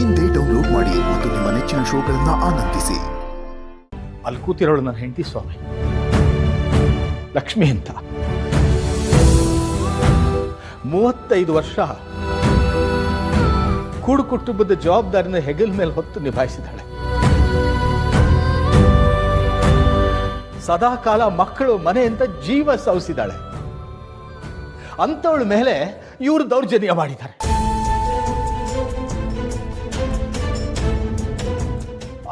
ಇಂದೇ ಡೌನ್ಲೋಡ್ ಮಾಡಿ ಮತ್ತು ನಿಮ್ಮ ನೆಚ್ಚಿನ ಶೋಗಳನ್ನ ಆನಂದಿಸಿ. ಅಲ್ಲಿ ಕೂತಿರೋಳು ನನ್ನ ಹೆಂಡತಿ ಸ್ವಾಮಿ, ಲಕ್ಷ್ಮಿ ಅಂತ. 35 ವರ್ಷ ಕೂಡು ಕುಟುಂಬದ ಜವಾಬ್ದಾರಿನ ಹೆಗಲ ಮೇಲೆ ಹೊತ್ತು ನಿಭಾಯಿಸಿದಾಳೆ. ಸದಾ ಕಾಲ ಮಕ್ಕಳು ಮನೆ ಅಂತ ಜೀವ ಸವಿಸಿದಾಳೆ. ಅಂತವಳ ಮೇಲೆ ಇವರು ದೌರ್ಜನ್ಯ ಮಾಡಿದ್ದಾರೆ.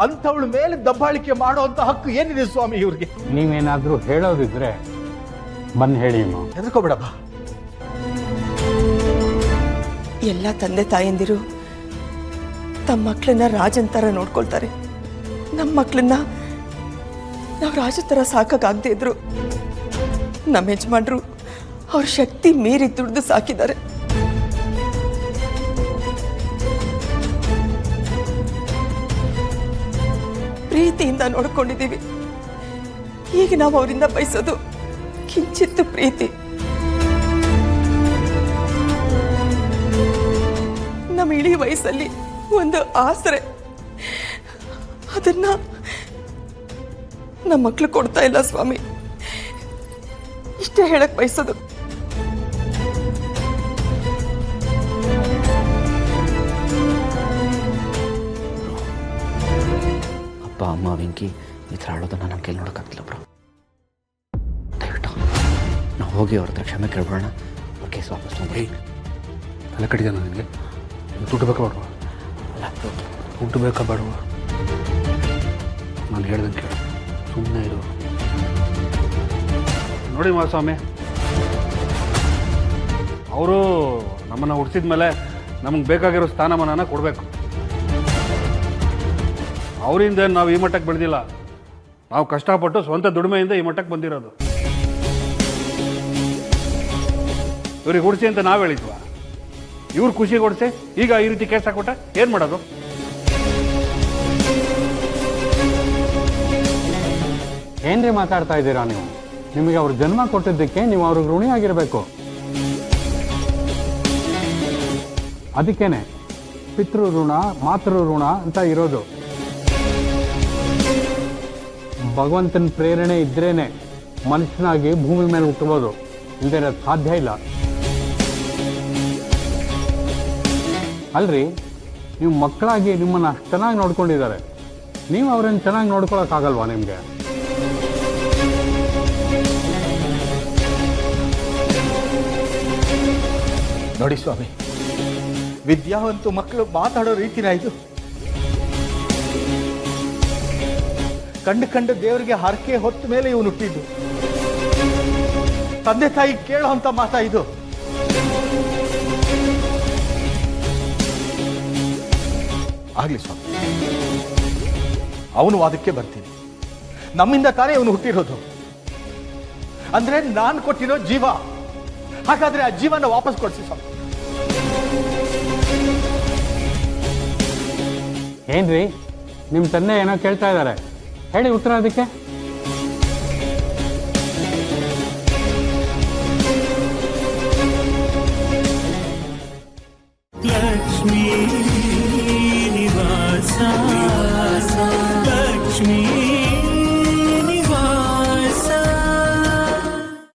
ಅಂಥವಳ ಮೇಲೆ ದಬ್ಬಾಳಿಕೆ ಮಾಡುವಂತ ಹಕ್ಕು ಏನಿದೆ ಸ್ವಾಮಿ ಇವ್ರಿಗೆ? ನೀವೇನಾದ್ರೂ ಹೇಳೋದಿದ್ರೆ ಬಂದು ಹೇಳಿ. ಹೆದರ್ಕೋಬೇಡಪ್ಪ. ಎಲ್ಲ ತಂದೆ ತಾಯಂದಿರು ತಮ್ಮ ಮಕ್ಕಳನ್ನ ರಾಜನ್ ಥರ ನೋಡ್ಕೊಳ್ತಾರೆ. ನಮ್ಮ ಮಕ್ಕಳನ್ನ ನಾವು ರಾಜ ಥರ ಸಾಕಾಗದೇ ಇದ್ರು ನಮ್ಮ ಯಜಮಾನ್ರು ಅವ್ರ ಶಕ್ತಿ ಮೀರಿ ದುಡ್ದು ಸಾಕಿದ್ದಾರೆ. ಪ್ರೀತಿಯಿಂದ ನೋಡ್ಕೊಂಡಿದ್ದೀವಿ. ಈಗ ನಾವು ಅವರಿಂದ ಬಯಸೋದು ಕಿಂಚಿತ್ತು ಪ್ರೀತಿ. ನಮ್ಮ ಇಡೀ ವಯಸ್ಸಲ್ಲಿ ಒಂದು ಆಸರೆ, ಅದನ್ನ ನಮ್ಮ ಮಕ್ಕಳು ಕೊಡ್ತಾ ಇಲ್ಲ ಸ್ವಾಮಿ. ಇಷ್ಟೇ ಹೇಳಕ್ ಬಯಸೋದು. ಅಪ್ಪ ಅಮ್ಮ ವೆಂಕಿ ಈ ಥರ ಆಡೋದನ್ನ ನನ್ನ ಕೈಲಿ ನೋಡೋಕ್ಕಾಗ್ತಿಲ್ಲ ಬ್ರೋ. ದಯವಿಟ್ಟು ನಾವು ಹೋಗಿ ಅವ್ರ ಹತ್ರ ಕ್ಷಮೆ ಕೇಳ್ಬಿಡೋಣ. ಅವ್ರ ಕೇಸ್ ವಾಪಸ್ ತಗೊಂಡು. ತಲೆ ಕಟ್ಟಿದೆ ನನಗೆ. ದುಡ್ಡು ಬೇಕಾ ಬೇಡವಾ? ದುಡ್ಡು ಬೇಕಾ ಬೇಡವಾ? ನಾನು ಹೇಳ್ದಂಗೆ ಕೇಳಿ ಸುಮ್ಮನೆ ಇರು. ನೋಡಿ ಮಹಾಸ್ವಾಮಿ, ಅವರು ನಮ್ಮನ್ನು ಹುಡ್ಸಿದ ಮೇಲೆ ನಮಗೆ ಬೇಕಾಗಿರೋ ಸ್ಥಾನಮಾನನ ಕೊಡಬೇಕು. ಅವರಿಂದ ನಾವು ಈ ಮಟ್ಟಕ್ಕೆ ಬೆಳೆದಿಲ್ಲ. ನಾವು ಕಷ್ಟಪಟ್ಟು ಸ್ವಂತ ದುಡಿಮೆಯಿಂದ ಈ ಮಟ್ಟಕ್ಕೆ ಬಂದಿರೋದು. ಇವ್ರಿಗೆ ಹುಡ್ಸಿ ಅಂತ ನಾವು ಹೇಳಿದ್ವಾ? ಇವ್ರು ಖುಷಿ ಕೊಡ್ಸಿ ಈಗ ಈ ರೀತಿ ಕೇಸ್ ಹಾಕ್ಬಿಟ್ರೆ ಏನು ಮಾಡೋದು? ಏನ್ರಿ ಮಾತಾಡ್ತಾ ಇದ್ದೀರಾ ನೀವು? ನಿಮಗೆ ಅವ್ರ ಜನ್ಮ ಕೊಟ್ಟಿದ್ದಕ್ಕೆ ನೀವು ಅವ್ರಿಗೆ ಋಣಿ ಆಗಿರಬೇಕು. ಅದಕ್ಕೇನೆ ಪಿತೃ ಋಣ ಮಾತೃ ಋಣ ಅಂತ ಇರೋದು. ಭಗವಂತನ ಪ್ರೇರಣೆ ಇದ್ರೇನೆ ಮನುಷ್ಯನಾಗಿ ಭೂಮಿ ಮೇಲೆ ಹುಟ್ಟಬಹುದು, ಇಲ್ಲದೆ ಸಾಧ್ಯ ಇಲ್ಲ. ಅಲ್ರಿ, ನೀವು ಮಕ್ಕಳಾಗಿ ನಿಮ್ಮನ್ನು ಅಷ್ಟು ಚೆನ್ನಾಗಿ ನೋಡ್ಕೊಂಡಿದ್ದಾರೆ, ನೀವು ಅವ್ರನ್ನ ಚೆನ್ನಾಗಿ ನೋಡ್ಕೊಳಕ್ಕಾಗಲ್ವಾ ನಿಮಗೆ? ನೋಡಿ ಸ್ವಾಮಿ, ವಿದ್ಯಾವಂತ ಮಕ್ಕಳು ಮಾತಾಡೋ ರೀತಿನ ಇದು. ಕಂಡು ದೇವರಿಗೆ ಹರಕೆ ಹೊತ್ತ ಮೇಲೆ ಇವನು ಹುಟ್ಟಿದ್ದು. ತಂದೆ ತಾಯಿ ಕೇಳೋ ಅಂತ ಮಾತಾ ಇದು. ಆಗ್ಲಿ ಸ್ವಾಮಿ, ಅವನು ವಾದಕ್ಕೆ ಬರ್ತೀನಿ. ನಮ್ಮಿಂದ ತಾನೇ ಅವನು ಹುಟ್ಟಿರೋದು. ಅಂದ್ರೆ ನಾನು ಕೊಟ್ಟಿರೋ ಜೀವ. ಹಾಗಾದ್ರೆ ಆ ಜೀವನ ವಾಪಸ್ ಕೊಡಿಸಿ ಸ್ವಾಮಿ. ಏನ್ರಿ, ನಿಮ್ಮ ತಂದೆ ಏನೋ ಕೇಳ್ತಾ ಇದ್ದಾರೆ, ಹೇಳಿ ಉತ್ತರ ಅದಕ್ಕೆ.